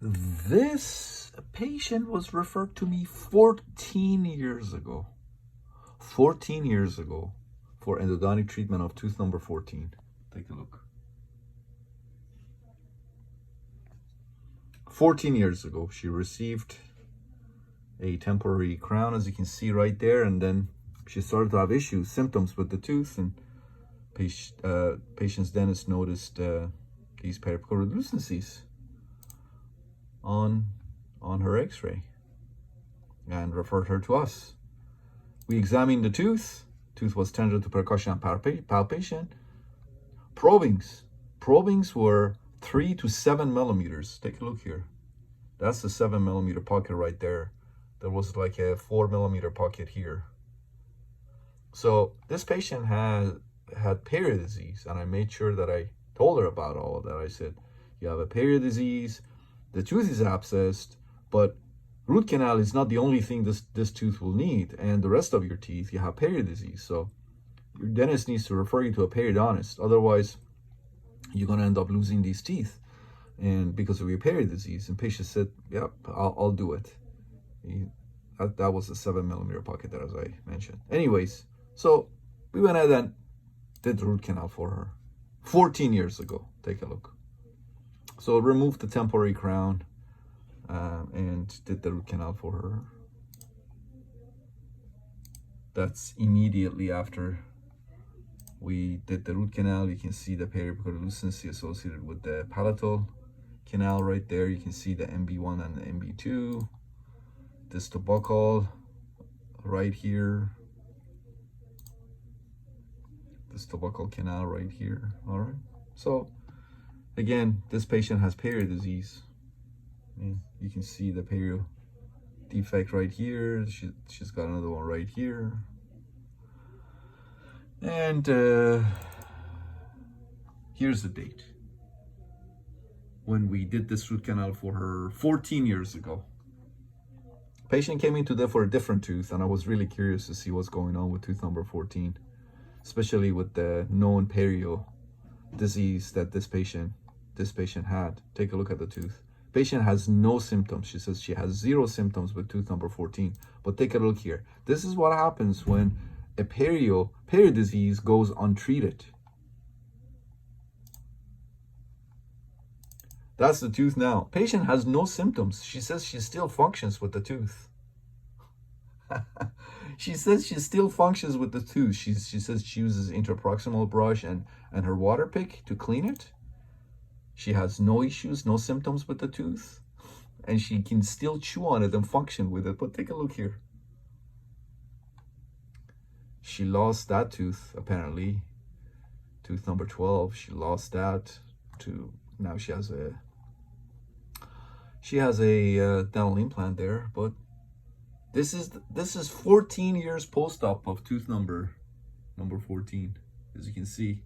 This patient was referred to me 14 years ago. 14 years ago for endodontic treatment of tooth number 14. Take a look. 14 years ago, she received a temporary crown, as you can see right there, and then she started to have issues, symptoms with the tooth, and patient's dentist noticed these periapical radiolucencies on her x-ray and referred her to us. We examined the tooth. Tooth was tender to percussion and palpation. Probings were 3 to 7 millimeters. Take a look here. That's the 7 millimeter pocket right there. There was like a 4 millimeter pocket here. So this patient had perio disease, and I made sure that I told her about all of that. I said, you have a perio disease, the tooth is abscessed, but root canal is not the only thing this tooth will need, and the rest of your teeth, you have perio disease. So your dentist needs to refer you to a periodontist. Otherwise, you're going to end up losing these teeth, and because of your perio disease. And patient said, yep, I'll do it. That was a 7 millimeter pocket there, as I mentioned. Anyways, so we went ahead and did the root canal for her 14 years ago. Take a look. So removed the temporary crown and did the root canal for her. That's immediately after we did the root canal. You can see the periapical radiolucency associated with the palatal canal right there. You can see the MB1 and the MB2. Distal buccal right here. Distal buccal canal right here. All right. So again, this patient has perio disease. And you can see the perio defect right here. She's got another one right here. And here's the date when we did this root canal for her 14 years ago. Patient came in today for a different tooth, and I was really curious to see what's going on with tooth number 14, especially with the known perio disease that this patient had. Take a look at the tooth. Patient has no symptoms. She says she has 0 symptoms with tooth number 14. But take a look here. This is what happens when a perio disease goes untreated. That's the tooth now. Patient has no symptoms. She says she still functions with the tooth. She says she still functions with the tooth. She says she uses interproximal brush and her water pick to clean it. She has no issues, no symptoms with the tooth. And she can still chew on it and function with it. But take a look here. She lost that tooth, apparently. Tooth number 12. She lost that to, now she has a dental implant there. But this is 14 years post-op of tooth number 14, as you can see.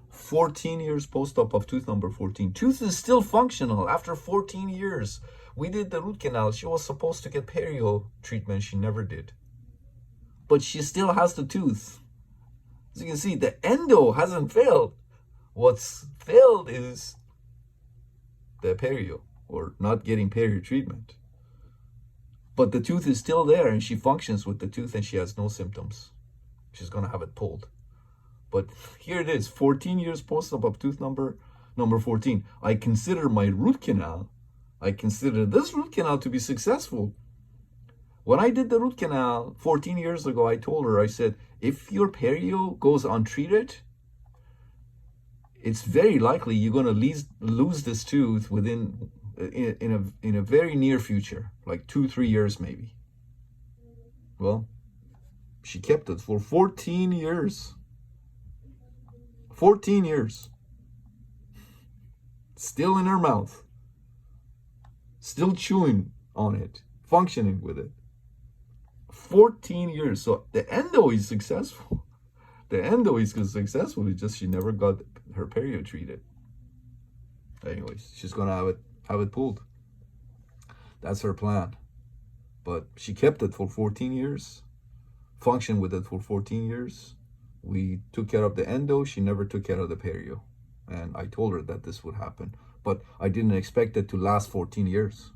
14 years post-op of tooth number 14. Tooth is still functional after 14 years. We did the root canal. She was supposed to get perio treatment. She never did. But she still has the tooth. As you can see, the endo hasn't failed. What's failed is the perio, or not getting perio treatment. But the tooth is still there, and she functions with the tooth, and she has no symptoms. She's going to have it pulled. But here it is, 14 years post-op of tooth number 14. I consider my root canal, I consider this root canal to be successful. When I did the root canal 14 years ago, I told her, I said, if your perio goes untreated, it's very likely you're going to lose this tooth in a very near future, like 2-3 years maybe. Well, she kept it for 14 years. 14 years. Still in her mouth. Still chewing on it. Functioning with it. 14 years. So the endo is successful. The endo is successful. It's just she never got her perio treated. Anyways, she's going to have it pulled. That's her plan. But she kept it for 14 years. Functioned with it for 14 years. We took care of the endo. She never took care of the perio. And I told her that this would happen. but I didn't expect it to last 14 years.